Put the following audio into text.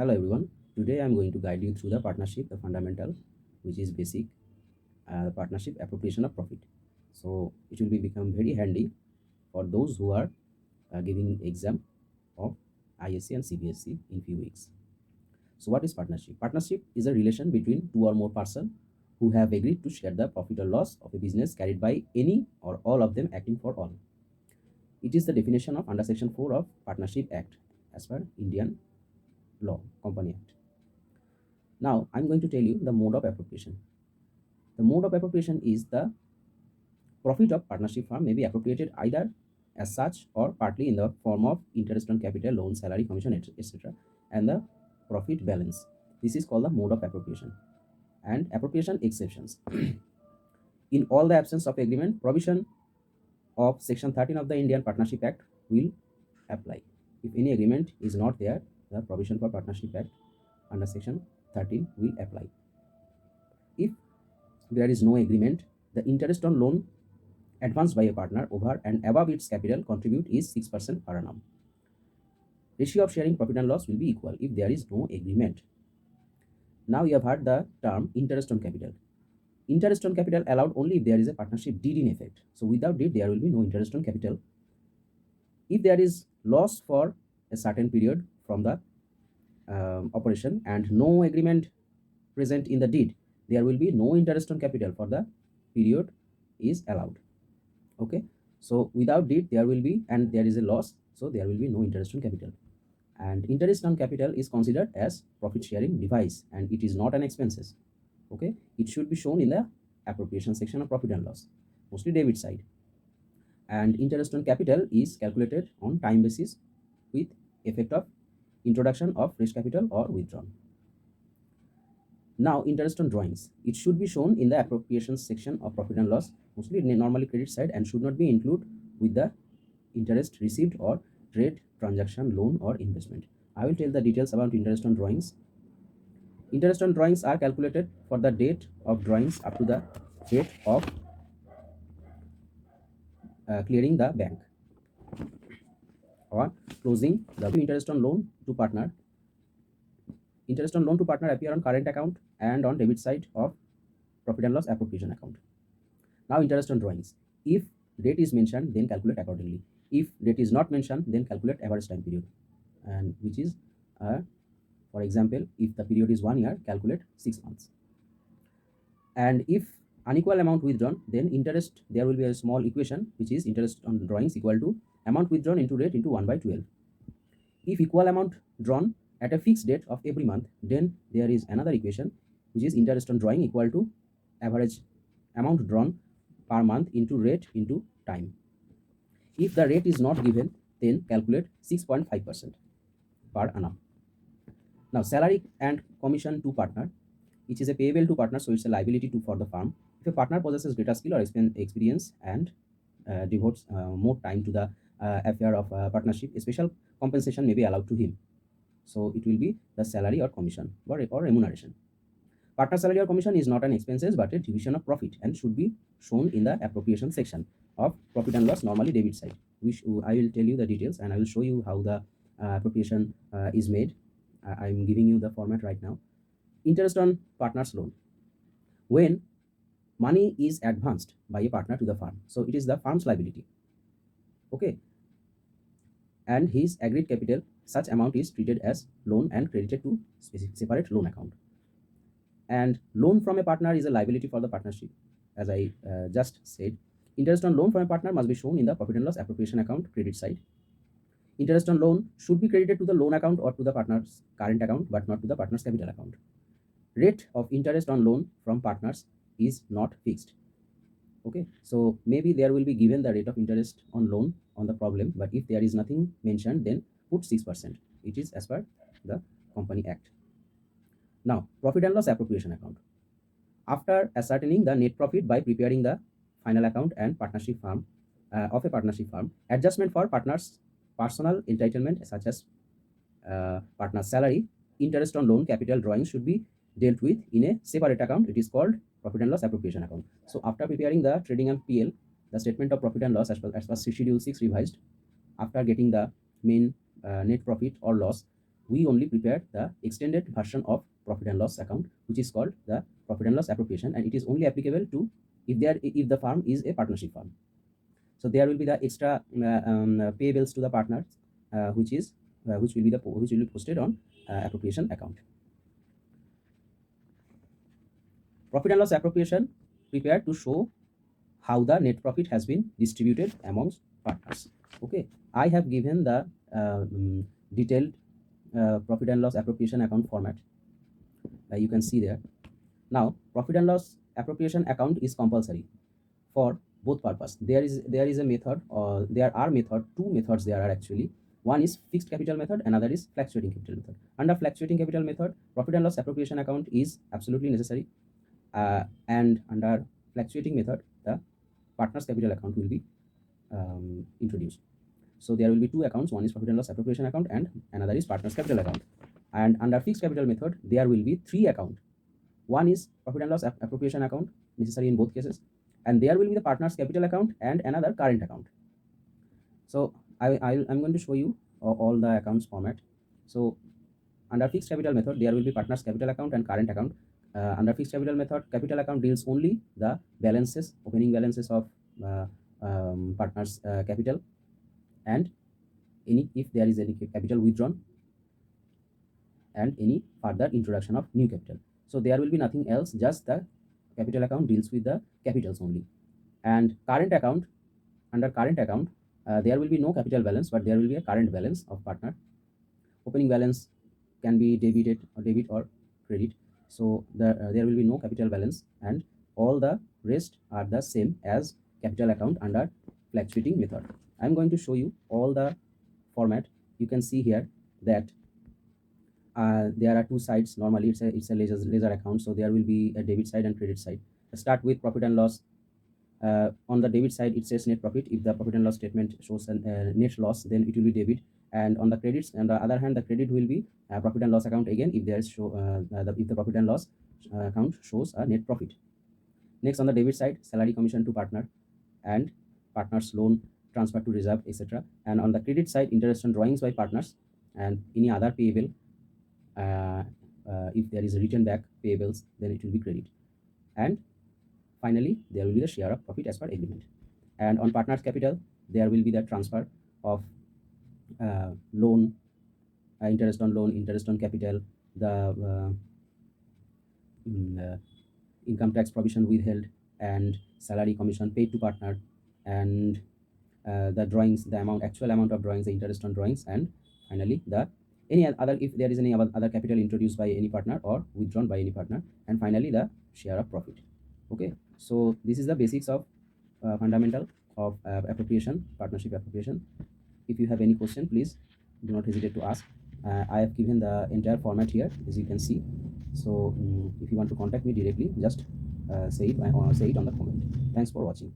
Hello everyone. Today I'm going to guide you through the partnership, the fundamental, which is basic, partnership appropriation of profit. So it will be become very handy for those who are giving exam of ISC and CBSC in few weeks. So what is partnership? Partnership is a relation between two or more persons who have agreed to share the profit or loss of a business carried by any or all of them acting for all. It is the definition of under section 4 of Partnership Act as per Indian law, Company Act. Now I'm going to tell you the mode of appropriation. The mode of appropriation is the profit of partnership firm may be appropriated either as such or partly in the form of interest on capital, loan, salary, commission, etc. and the profit balance. This is called the mode of appropriation. And appropriation exceptions. In all the absence of agreement, provision of section 13 of the Indian Partnership Act will apply. If any agreement is not there, the provision for Partnership Act under section 13 will apply. If there is no agreement, the interest on loan advanced by a partner over and above its capital contribute is 6% per annum. Ratio of sharing profit and loss will be equal if there is no agreement. Now you have heard the term interest on capital. Interest on capital allowed only if there is a partnership deed in effect. So without deed, there will be no interest on capital. If there is loss for a certain period from the operation and no agreement present in the deed, there will be no interest on capital for the period is allowed. Okay, so without deed there will be, and there is a loss, so there will be no interest on capital. And interest on capital is considered as profit sharing device and it is not an expenses. Okay, it should be shown in the appropriation section of profit and loss, mostly debit side. And interest on capital is calculated on time basis with effect of introduction of fresh capital or withdrawn. Now interest on drawings, it should be shown in the appropriation section of profit and loss, mostly normally credit side, and should not be included with the interest received or trade transaction, loan or investment. I will tell the details about interest on drawings. Interest on drawings are calculated for the date of drawings up to the date of clearing the bank or closing the interest on loan to partner. Interest on loan to partner appear on current account and on debit side of profit and loss appropriation account. Now interest on drawings. If date is mentioned, then calculate accordingly. If date is not mentioned, then calculate average time period, and which is for example, if the period is 1 year, calculate 6 months. And if unequal amount withdrawn, then interest, there will be a small equation which is interest on drawings equal to amount withdrawn into rate into 1 by 12. If equal amount drawn at a fixed date of every month, then there is another equation which is interest on drawing equal to average amount drawn per month into rate into time. If the rate is not given, then calculate 6.5% per annum. Now salary and commission to partner, which is a payable to partner, so it's a liability to for the firm. If a partner possesses greater skill or experience and devotes more time to the affair of partnership, a special compensation may be allowed to him. So it will be the salary or commission or remuneration. Partner salary or commission is not an expenses but a division of profit and should be shown in the appropriation section of profit and loss, normally debit side. I will tell you the details and I will show you how the appropriation is made. I'm giving you the format right now. Interest on partner's loan. When money is advanced by a partner to the firm, so it is the firm's liability. Okay, and his agreed capital, such amount is treated as loan and credited to separate loan account. And loan from a partner is a liability for the partnership, as I just said. Interest on loan from a partner must be shown in the profit and loss appropriation account credit side. Interest on loan should be credited to the loan account or to the partner's current account, but not to the partner's capital account. Rate of interest on loan from partners is not fixed. Okay, so maybe there will be given the rate of interest on loan on the problem, but if there is nothing mentioned, then put 6%. It is as per the Company Act. Now, profit and loss appropriation account. After ascertaining the net profit by preparing the final account and partnership firm of a partnership firm, adjustment for partners' personal entitlement such as partner's salary, interest on loan, capital drawings should be dealt with in a separate account. It is called profit and loss appropriation account. So after preparing the trading and PL, the statement of profit and loss as per Schedule 6 revised, after getting the main net profit or loss, we only prepared the extended version of profit and loss account, which is called the profit and loss appropriation, and it is only applicable to if the firm is a partnership firm. So there will be the extra payables to the partners, which will be posted on appropriation account. Profit and loss appropriation prepared to show how the net profit has been distributed amongst partners. Okay, I have given the detailed profit and loss appropriation account format. You can see there. Now, profit and loss appropriation account is compulsory for both purpose. There is a method, or there are two methods there are actually. One is fixed capital method, another is fluctuating capital method. Under fluctuating capital method, profit and loss appropriation account is absolutely necessary, and under fluctuating method, the partners capital account will be introduced. So there will be two accounts, one is profit and loss appropriation account and another is partners capital account. And under fixed capital method, there will be three accounts. One is profit and loss appropriation account, necessary in both cases, and there will be the partners capital account and another current account. So I'm going to show you all the accounts format. So under fixed capital method, there will be partners capital account and current account. Under fixed capital method, capital account deals only the balances, opening balances of partners capital, and if there is any capital withdrawn and any further introduction of new capital. So there will be nothing else, just the capital account deals with the capitals only. And current account, under current account, there will be no capital balance, but there will be a current balance of partner. Opening balance can be debit or credit. So there will be no capital balance, and all the rest are the same as capital account under fluctuating method. I'm going to show you all the format. You can see here that there are two sides. Normally it's a ledger account, so there will be a debit side and credit side. Let's start with profit and loss. On the debit side, it says net profit. If the profit and loss statement shows a net loss, then it will be debit. And on the credits, on the other hand, the credit will be profit and loss account again if there is if the profit and loss account shows a net profit. Next, on the debit side, salary commission to partner and partners loan transfer to reserve, etc. And on the credit side, interest on drawings by partners and any other payable. If there is a written back payables, then it will be credit. And finally, there will be the share of profit as per agreement. And on partners capital, there will be the transfer of loan, interest on loan, interest on capital, the income tax provision withheld, and salary commission paid to partner, and the drawings, the actual amount of drawings, the interest on drawings, and finally if there is any other capital introduced by any partner or withdrawn by any partner, and finally the share of profit. Okay, so this is the basics of fundamental of appropriation, partnership appropriation. If you have any question, please do not hesitate to ask. I have given the entire format here, as you can see. So if you want to contact me directly, just say it on the comment. Thanks for watching.